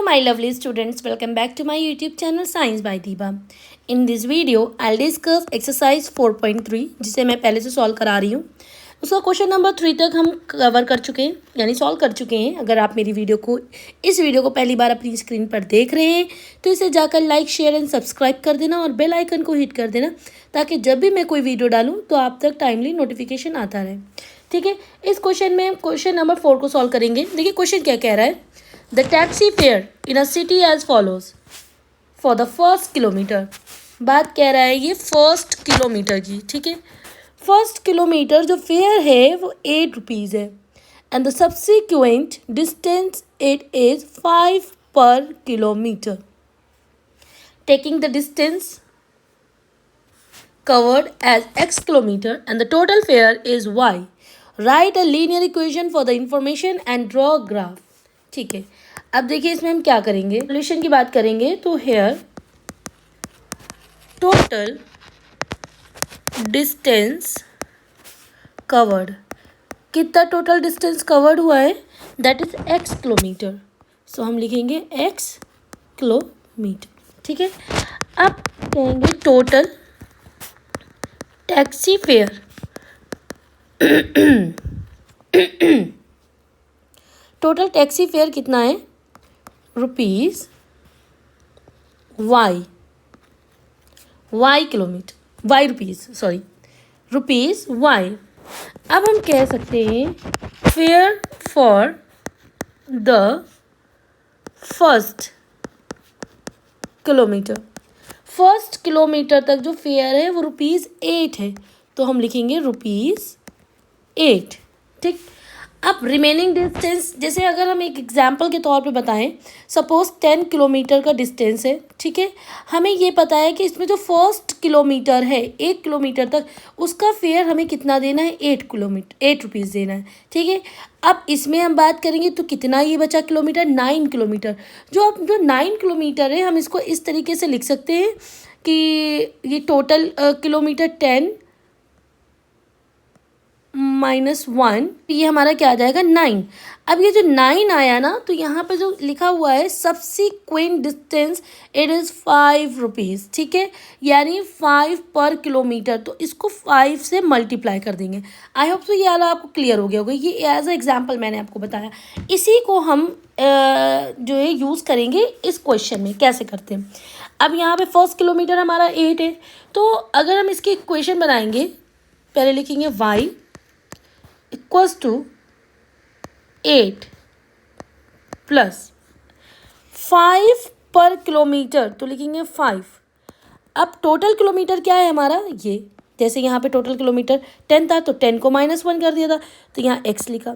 my lovely students, welcome back to my YouTube channel Science by Diba. In this video, I'll discuss exercise 4.3 जिसे मैं पहले से solve करा रही हूँ. उसका क्वेश्चन नंबर 3 तक हम कवर कर चुके हैं, यानी सॉल्व कर चुके हैं. अगर आप मेरी इस वीडियो को पहली बार अपनी स्क्रीन पर देख रहे हैं तो इसे जाकर लाइक शेयर एंड सब्सक्राइब कर देना और बेल आइकन को हिट कर देना ताकि जब भी मैं कोई वीडियो डालूँ तो आप तक टाइमली नोटिफिकेशन आता रहे. ठीक है, इस क्वेश्चन में क्वेश्चन नंबर 4 को सॉल्व करेंगे. देखिए क्वेश्चन क्या कह रहा है. The taxi fare in a city as follows for the first kilometre. बात कह रहा है ये फर्स्ट किलोमीटर की. ठीक है, फर्स्ट किलोमीटर जो फेयर है वो 8 रुपीज़ है and the subsequent distance it is 5 पर kilometre. Taking the distance covered as x kilometer and the total fare is y. Write a linear equation for the information and draw a graph. ठीक है, अब देखिए इसमें हम क्या करेंगे. Solution की बात करेंगे तो हेयर टोटल डिस्टेंस कवर्ड, कितना टोटल डिस्टेंस कवर्ड हुआ है, दैट इज x किलोमीटर. सो हम लिखेंगे x किलोमीटर. ठीक है, अब कहेंगे total taxi fare. Total taxi fare कितना है, rupees y kilometre, y rupees, sorry rupees y. अब हम कह सकते हैं fare for the first kilometre. First kilometre तक जो फेयर है वो ₹8 है, तो हम लिखेंगे ₹8. ठीक, अब रिमेनिंग डिस्टेंस, जैसे अगर हम एक एग्जांपल के तौर पे बताएं, सपोज 10 किलोमीटर का डिस्टेंस है. ठीक है, हमें ये पता है कि इसमें जो फर्स्ट किलोमीटर है 1 किलोमीटर तक, उसका फेयर हमें कितना देना है, 8 रुपीज़ देना है. ठीक है, अब इसमें हम बात करेंगे तो कितना ये बचा किलोमीटर, 9 किलोमीटर. जो 9 किलोमीटर है हम इसको इस तरीके से लिख सकते हैं कि ये टोटल किलोमीटर 10 -1, ये हमारा क्या आ जाएगा 9. अब ये जो 9 आया ना, तो यहाँ पे जो लिखा हुआ है subsequent distance it is 5 rupees. ठीक है, यानी 5 पर किलोमीटर, तो इसको 5 से मल्टीप्लाई कर देंगे. आई होप सो ये वाला आपको क्लियर हो गया होगा. ये एज अ एग्जाम्पल मैंने आपको बताया. इसी को हम जो है यूज़ करेंगे इस क्वेश्चन में. कैसे करते हैं, अब यहाँ पे फर्स्ट किलोमीटर हमारा 8 है, तो अगर हम इसकी इक्वेशन बनाएंगे, पहले लिखेंगे y इक्वल्स टू 8 प्लस 5 पर किलोमीटर, तो लिखेंगे 5. अब टोटल किलोमीटर क्या है हमारा, ये जैसे यहाँ पे टोटल किलोमीटर 10 था तो 10 को -1 कर दिया था, तो यहाँ x लिखा.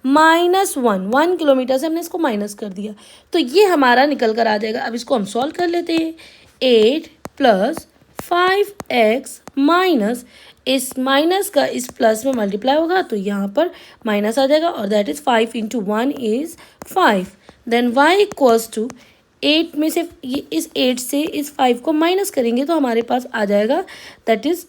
-1 किलोमीटर से हमने इसको माइनस कर दिया, तो ये हमारा निकल कर आ जाएगा. अब इसको हम सॉल्व कर लेते हैं. 8 प्लस 5x माइनस इस माइनस का इस प्लस में मल्टीप्लाई होगा तो यहाँ पर माइनस आ जाएगा, और that is 5 × 1 is 5. Then y equals to 8 में से ये इस 8 से इस 5 को माइनस करेंगे तो हमारे पास आ जाएगा दैट इज़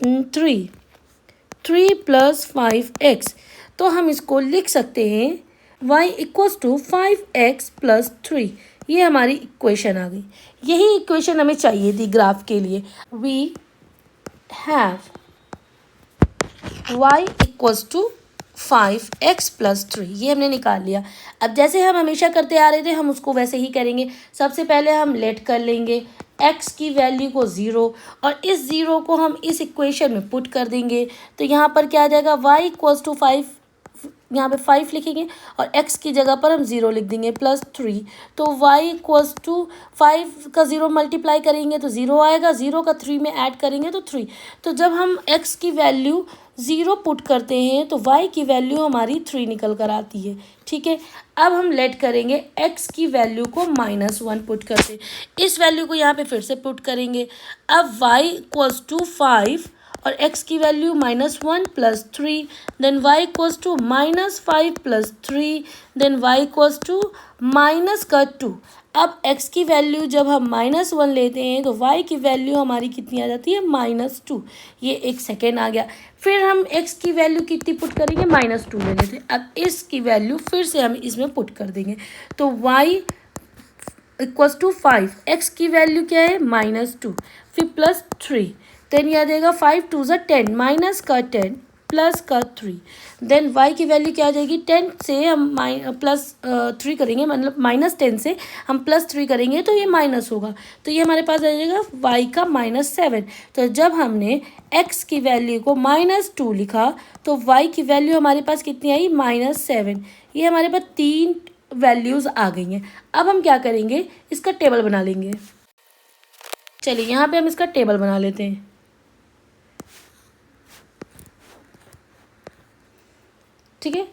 3 प्लस 5x. तो हम इसको लिख सकते हैं y equals to 5x plus 3. ये हमारी इक्वेशन आ गई. यही इक्वेशन हमें चाहिए थी ग्राफ के लिए. We have y equals to 5x plus 3, ये हमने निकाल लिया. अब जैसे हम हमेशा करते आ रहे थे हम उसको वैसे ही करेंगे. सबसे पहले हम लेट कर लेंगे x की वैल्यू को 0 और इस 0 को हम इस इक्वेशन में पुट कर देंगे. तो यहाँ पर क्या आ जाएगा, y इक्वल्स टू 5, यहाँ पे 5 लिखेंगे और x की जगह पर हम 0 लिख देंगे प्लस 3. तो y इक्वल्स टू 5 का 0 मल्टीप्लाई करेंगे तो 0 आएगा, 0 का 3 में ऐड करेंगे तो 3. तो जब हम x की वैल्यू 0 पुट करते हैं तो y की वैल्यू हमारी 3 निकल कर आती है. ठीक है, अब हम लेट करेंगे x की वैल्यू को -1 पुट करते, इस वैल्यू को यहाँ पे फिर से पुट करेंगे. अब y इक्वल्स टू 5 और x की value -1 plus 3, then y equals to -5 plus 3, then y equals to -2. अब x की वैल्यू जब हम -1 लेते हैं तो y की वैल्यू हमारी कितनी आ जाती है, -2. ये एक सेकेंड आ गया. फिर हम x की वैल्यू कितनी पुट करेंगे, -2 ले लेते हैं. अब इसकी वैल्यू फिर से हम इसमें पुट कर देंगे तो y इक्वल्स टू 5, एक्स की वैल्यू क्या है -2, फिर +3, देन ये आ जाएगा 5 2 ज़ा 10, माइनस का 10 प्लस का 3, देन वाई की वैल्यू क्या आ जाएगी, 10 से हम +3 करेंगे, मतलब -10 से हम +3 करेंगे तो ये माइनस होगा, तो ये हमारे पास आ जाएगा वाई का -7। तो जब हमने एक्स की वैल्यू को -2 लिखा तो वाई की वैल्यू हमारे पास कितनी आई, -7। ये हमारे पास 3 वैल्यूज़ आ गई हैं। अब हम क्या करेंगे, इसका टेबल बना लेंगे। चलिए यहाँ पे हम इसका टेबल बना लेते हैं। ठीक है,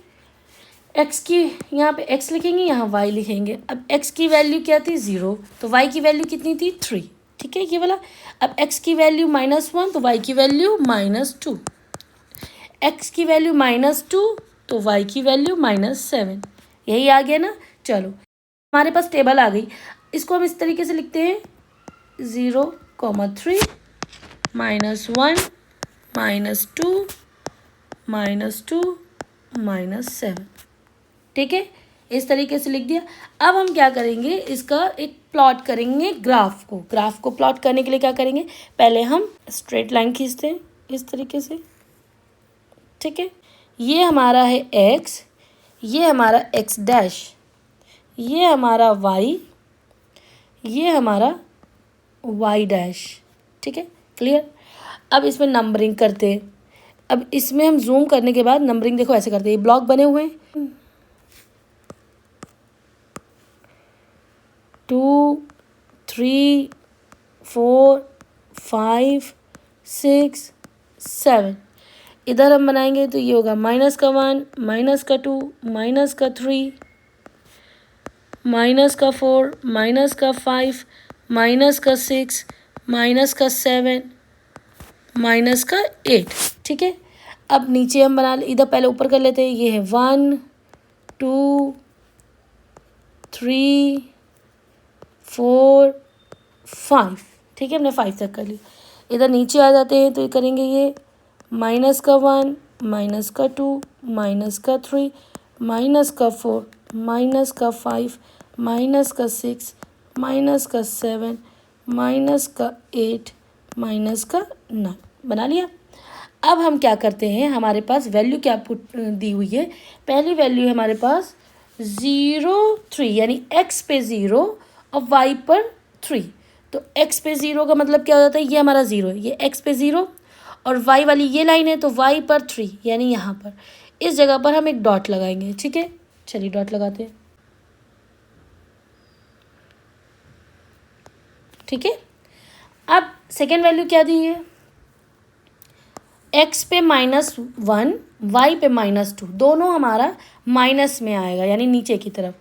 एक्स की यहाँ पे एक्स लिखेंगे, यहाँ वाई लिखेंगे। अब एक्स की वैल्यू क्या थी, 0, तो वाई की वैल्यू कितनी थी, 3। ठीक है, ये वाला। अब एक्स की वैल्यू -1 तो वाई की वैल्यू -2, एक्स की वैल्यू -2 तो वाई की वैल्यू -7। यही आ गया ना। चलो हमारे पास टेबल आ गई। इसको हम इस तरीके से लिखते हैं, 0, 3, -1, -2, -2, -7। ठीक है, इस तरीके से लिख दिया। अब हम क्या करेंगे, इसका एक प्लॉट करेंगे ग्राफ को। ग्राफ को प्लॉट करने के लिए क्या करेंगे, पहले हम स्ट्रेट लाइन खींचते हैं इस तरीके से। ठीक है, ये हमारा है एक्स, ये हमारा एक्स डैश, ये हमारा वाई, ये हमारा वाई डैश। ठीक है, क्लियर। अब इसमें नंबरिंग करते हैं। अब इसमें हम जूम करने के बाद नंबरिंग देखो ऐसे करते हैं, ये ब्लॉक बने हुए हैं, 2 3 4 5 6 7। इधर हम बनाएंगे तो ये होगा -1, -2, -3, -4, -5, -6, -7, -8। ठीक है, अब नीचे हम बना इधर पहले ऊपर कर लेते हैं। ये है 1 2 3 4 5। ठीक है, हमने 5 तक कर लिया। इधर नीचे आ जाते हैं तो ये करेंगे, ये -1, -2, -3, -4, -5, -6, -7, -8, -9 बना लिया। अब हम क्या करते हैं, हमारे पास वैल्यू क्या पुट दी हुई है। पहली वैल्यू हमारे पास 0 3, यानी एक्स पे 0 और वाई पर 3। तो एक्स पे 0 का मतलब क्या हो जाता है, ये हमारा 0 है, ये एक्स पे 0 और वाई वाली ये लाइन है तो वाई पर 3, यानी यहाँ पर इस जगह पर हम एक डॉट लगाएंगे। ठीक है, चलिए डॉट लगाते हैं। ठीक है, अब सेकेंड वैल्यू क्या दी है, एक्स पे -1, वाई पे -2, दोनों हमारा माइनस में आएगा, यानी नीचे की तरफ।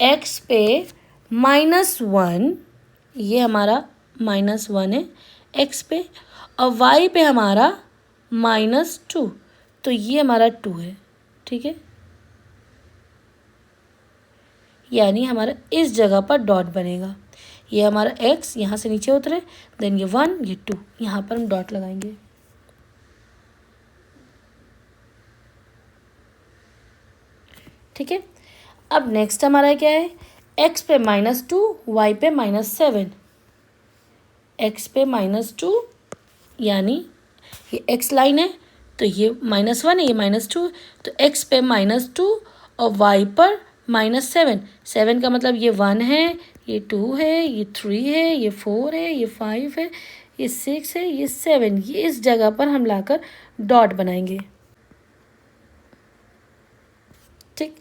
एक्स पे -1, ये हमारा -1 है एक्स पे, और वाई पे हमारा -2, तो ये हमारा 2 है। ठीक है, यानी हमारा इस जगह पर डॉट बनेगा। ये हमारा एक्स यहाँ से नीचे उतरे, देन ये 1, ये 2, यहाँ पर हम डॉट लगाएंगे। ठीक है, अब नेक्स्ट हमारा क्या है, एक्स पे -2, वाई पे -7। एक्स पे -2, यानी ये एक्स लाइन है तो ये -1 है, ये -2, तो एक्स पे -2 और वाई पर -7। 7 का मतलब ये 1 है, ये 2 है, ये 3 है, ये 4 है, ये 5 है, ये 6 है, ये 7। ये इस जगह पर हम लाकर डॉट बनाएंगे। ठीक,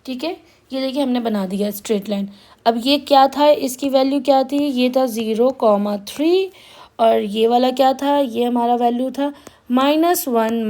ठीक है, ये देखिए हमने बना दिया स्ट्रेट लाइन। अब ये क्या था, इसकी वैल्यू क्या थी, ये था 0,3, और ये वाला क्या था, ये हमारा वैल्यू था -1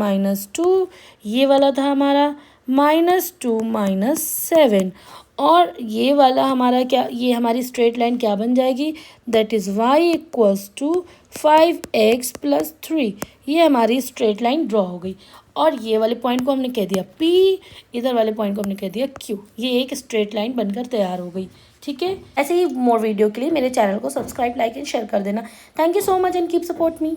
-2, ये वाला था हमारा -2 -7, और ये वाला हमारा क्या, ये हमारी स्ट्रेट लाइन क्या बन जाएगी, दैट इज़ y = 5x + 3। ये हमारी स्ट्रेट लाइन ड्रॉ हो गई, और ये वाले पॉइंट को हमने कह दिया P, इधर वाले पॉइंट को हमने कह दिया Q। ये एक स्ट्रेट लाइन बनकर तैयार हो गई। ठीक है, ऐसे ही मोर वीडियो के लिए मेरे चैनल को सब्सक्राइब, लाइक एंड शेयर कर देना। Thank you so much and keep support me.